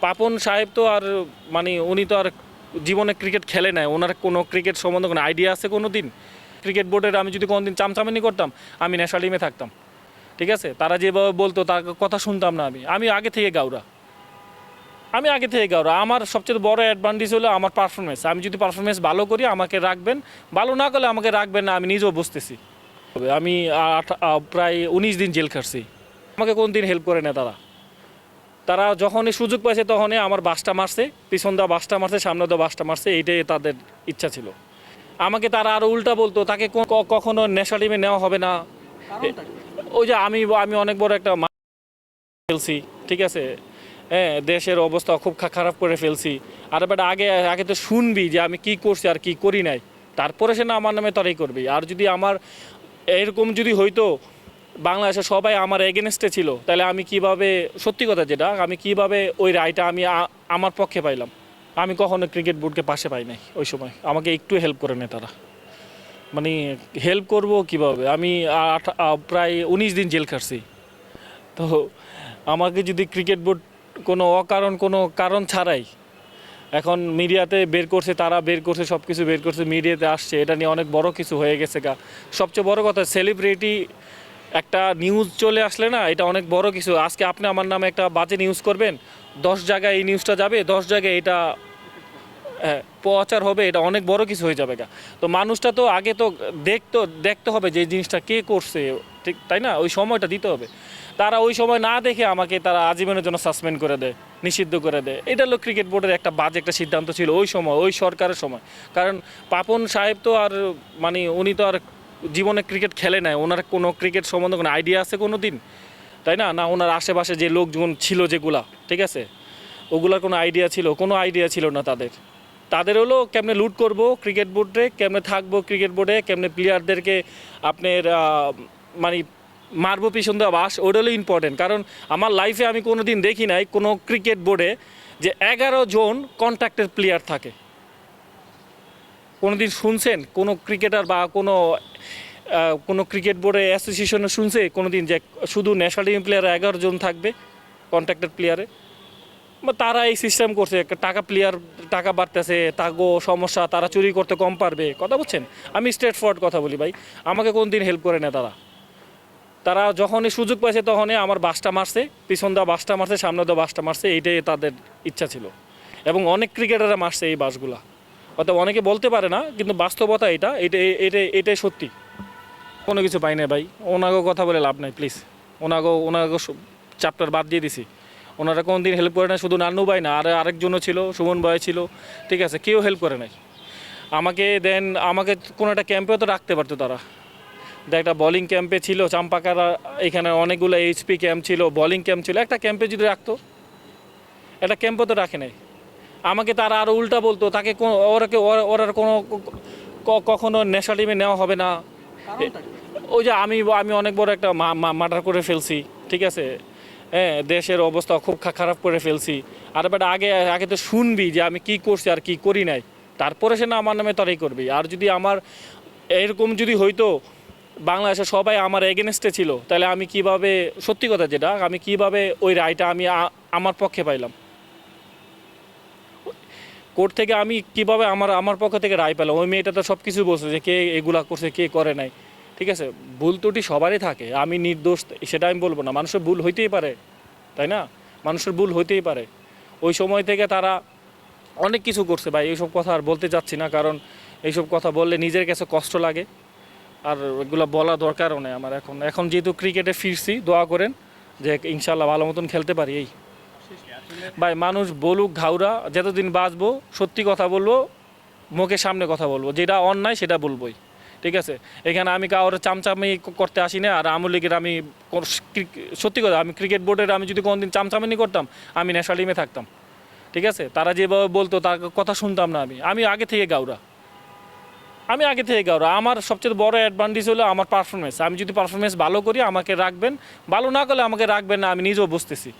পাপন সাহেব তো আর মানে উনি তো আর জীবনে ক্রিকেট খেলে নাই, ওনার কোনো ক্রিকেট সম্বন্ধে কোনো আইডিয়া আছে কোনো দিন? ক্রিকেট বোর্ডের আমি যদি কোনোদিন চামচামানি করতাম, আমি ন্যাশনাল টিমে থাকতাম। ঠিক আছে, তারা যেভাবে বলতো তার কথা শুনতাম না। আমি আগে থেকে গাউরা, আমার সবচেয়ে বড় অ্যাডভান্টেজ হলো আমার পারফরমেন্স। আমি যদি পারফরমেন্স ভালো করি আমাকে রাখবেন, ভালো না করলে আমাকে রাখবেন না, আমি নিজেও বুঝতেছি। আমি প্রায় 19 দিন জেল খাটছি, আমাকে কোন দিন হেল্প করে না তারা। তারা যখনই সুযোগ পাইছে তখনই আমার বাসটা মারছে, পিছন দেওয়া বাসটা মারছে, সামনে দেওয়া বাসটা মারছে, এইটাই তাদের ইচ্ছা ছিল। আমাকে তারা আরও উল্টা বলতো তাকে কখনো ন্যাশনাল টিমে নেওয়া হবে না। ওই যে আমি অনেক বড় একটা ফেলছি, ঠিক আছে, হ্যাঁ, দেশের অবস্থা খুব খারাপ করে ফেলছি। আর এবার আগে তো শুনবি যে আমি কি করছি আর কি করি নাই, তারপরে সে না আমার নামে তরাই করবি। আর যদি আমার এরকম যদি হইতো বাংলাদেশে সবাই আমার এগেনস্টে ছিল, তাহলে আমি কিভাবে, সত্যি কথা যেটা, আমি কিভাবে ওই রায়টা আমি আমার পক্ষে পাইলাম? আমি কখনো ক্রিকেট বোর্ডকে পাশে পাই নাই। ওই সময় আমাকে একটু হেল্প করে নেয় তারা, মানে হেল্প করব কিভাবে? আমি প্রায় 19 দিন জেল খাটছি। তো আমাকে যদি ক্রিকেট বোর্ড কোনো কারণ ছাড়াই এখন মিডিয়াতে বের করছে, তারা বের করছে, সব কিছু বের করছে, মিডিয়াতে আসছে, এটা নিয়ে অনেক বড় কিছু হয়ে গেছে গা। সবচেয়ে বড় কথা, সেলিব্রিটি একটা নিউজ চলে আসলে না, এটা অনেক বড় কিছু। আজকে আপনি আমার নামে একটা বাজে নিউজ করবেন, 10 জায়গায় এই নিউজটা যাবে, 10 জায়গায় এটা প্রচার হবে, এটা অনেক বড় কিছু হয়ে যাবে গা। তো মানুষটা তো আগে তো দেখতে হবে যে এই জিনিসটা কে করছে, ঠিক তাই না? ওই সময়টা দিতে হবে। তারা ওই সময় না দেখে আমাকে তারা আজীবনের জন্য সাসপেন্ড করে দেয়, নিষিদ্ধ করে দেয়। এটা হলো ক্রিকেট বোর্ডের একটা বাজে একটা সিদ্ধান্ত ছিল ওই সময়, ওই সরকারের সময়। কারণ পাপন সাহেব তো আর মানে উনি তো আর জীবনে ক্রিকেট খেলে নাই, ওনার কোনো ক্রিকেট সম্বন্ধে কোনো আইডিয়া আছে কোনো দিন? তাই না? না ওনার আশেপাশে যে লোকজন ছিল যেগুলা, ঠিক আছে, ওগুলার কোনো আইডিয়া ছিল না তাদের হলো কেমনে লুট করব ক্রিকেট বোর্ডে, কেমনে থাকবো ক্রিকেট বোর্ডে, কেমনে প্লেয়ারদেরকে আপনার মানে মারবো পিছন দেওয়া বাস, ওটা হলো ইম্পর্টেন্ট। কারণ আমার লাইফে আমি কোনো দিন দেখি নাই কোনো ক্রিকেট বোর্ডে যে 11 জন কন্ট্রাক্টের প্লেয়ার থাকে। কোনো দিন শুনছেন কোনো ক্রিকেটার বা কোনো ক্রিকেট বোর্ডে অ্যাসোসিয়েশনে শুনছে কোনো দিন যে শুধু ন্যাশনাল টিম প্লেয়ার 11 জন থাকবে কন্ট্রাক্টেড প্লেয়ারে? তারা এই সিস্টেম করছে, টাকা বাড়তেছে, তাগো সমস্যা, তারা চুরি করতে কম পারবে, কথা বলছেন। আমি স্ট্রেট ফরওয়ার্ড কথা বলি ভাই, আমাকে কোন দিন হেল্প করে না তারা যখনই সুযোগ পাইছে তখনই আমার বাসটা মারছে, পিছন দেওয়া বাসটা মারছে, সামনে দেওয়া বাসটা মারছে, এইটাই তাদের ইচ্ছা ছিল। এবং অনেক ক্রিকেটাররা মারছে এই বাসগুলা, অর্থাৎ অনেকে বলতে পারে না, কিন্তু বাস্তবতা এটাই সত্যি। কোনো কিছু পাই না ভাই, ওনাকেও কথা বলে লাভ নাই প্লিজ। ওনাকেও চ্যাপ্টার বাদ দিয়ে দিছি। ওনারা কোনো দিন হেল্প করে না, শুধু নান্নু ভাই না, আরেকজনও ছিল, সুমন ভাই ছিল, ঠিক আছে, কেউ হেল্প করে নাই আমাকে কোনো একটা ক্যাম্পেও তো রাখতে পারতো তারা। একটা বোলিং ক্যাম্পে ছিল চাম্পাকারা, এখানে অনেকগুলো এইচপি ক্যাম্প ছিল, বোলিং ক্যাম্প ছিল, একটা ক্যাম্পে যদি রাখতো, একটা ক্যাম্পও তো রাখে নাই। আমাকে তারা আরও উল্টা বলতো তাকে ওরা কখনো ন্যাশনাল টিমে নেওয়া হবে না। ওই যে আমি অনেক বড় একটা মার্ডার করে ফেলছি, ঠিক আছে, হ্যাঁ, দেশের অবস্থা খুব খারাপ করে ফেলছি। আর এবার আগে তো শুনবি যে আমি কি করছি আর কি করি নাই, তারপরে সে না আমার নামে তরাই করবি। আর যদি আমার এরকম যদি হইতো বাংলাদেশে সবাই আমার এগেনস্টে ছিল, তাহলে আমি কিভাবে, সত্যি কথা যেটা, আমি কিভাবে ওই রায়টা আমি আমার পক্ষে পাইলাম? কোর্ট থেকে আমি কিভাবে আমার পক্ষ থেকে রায় পেলাম? ওই মেয়েটা তো সব কিছু বলছে যে কে এগুলা করছে, কে করে নাই, ঠিক আছে। ভুল ত্রুটি সবারই থাকে, আমি নির্দোষ সেটা আমি বলবো না, মানুষের ভুল হইতেই পারে, তাই না? মানুষের ভুল হইতেই পারে। ওই সময় থেকে তারা অনেক কিছু করছে ভাই, এইসব কথা আর বলতে চাচ্ছি না, কারণ এইসব কথা বললে নিজের কাছে কষ্ট লাগে, আর এগুলো বলা দরকারও নেই আমার। এখন যেহেতু ক্রিকেটে ফিরছি, দোয়া করেন যে ইনশাল্লাহ ভালো মতন খেলতে পারি। এই ভাই মানুষ বলুক ঘাউরা, যতদিন বাঁচবো সত্যি কথা বলবো, মুখের সামনে কথা বলবো, যেটা অন্যায় সেটা বলবোই, ঠিক আছে। এখানে আমি কারোর চামচামি করতে আসি না। আর আওয়ামী লীগের আমি সত্যি কথা, আমি ক্রিকেট বোর্ডের আমি যদি কোনোদিন চামচামানি করতাম, আমি ন্যাশনাল টিমে থাকতাম, ঠিক আছে। তারা যেভাবে বলতো তার কথা শুনতাম না। আমি আগে থেকে গাউরা, আমার সবচেয়ে বড় অ্যাডভান্টেজ হলো আমার পারফরমেন্স। আমি যদি পারফরমেন্স ভালো করি আমাকে রাখবেন, ভালো না করলে আমাকে রাখবেন না, আমি নিজেও বুঝতেছি,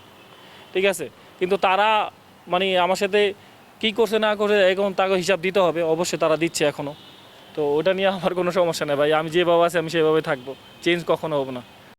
ঠিক আছে। কিন্তু তারা মানে আমার সাথে কী করছে না করছে এখন তাকে হিসাব দিতে হবে, অবশ্যই তারা দিচ্ছে এখনও। তো ওটা নিয়ে আমার কোনো সমস্যা নেই ভাই, আমি যেভাবে আছি আমি সেভাবে থাকবো, চেঞ্জ কখনো হবো না।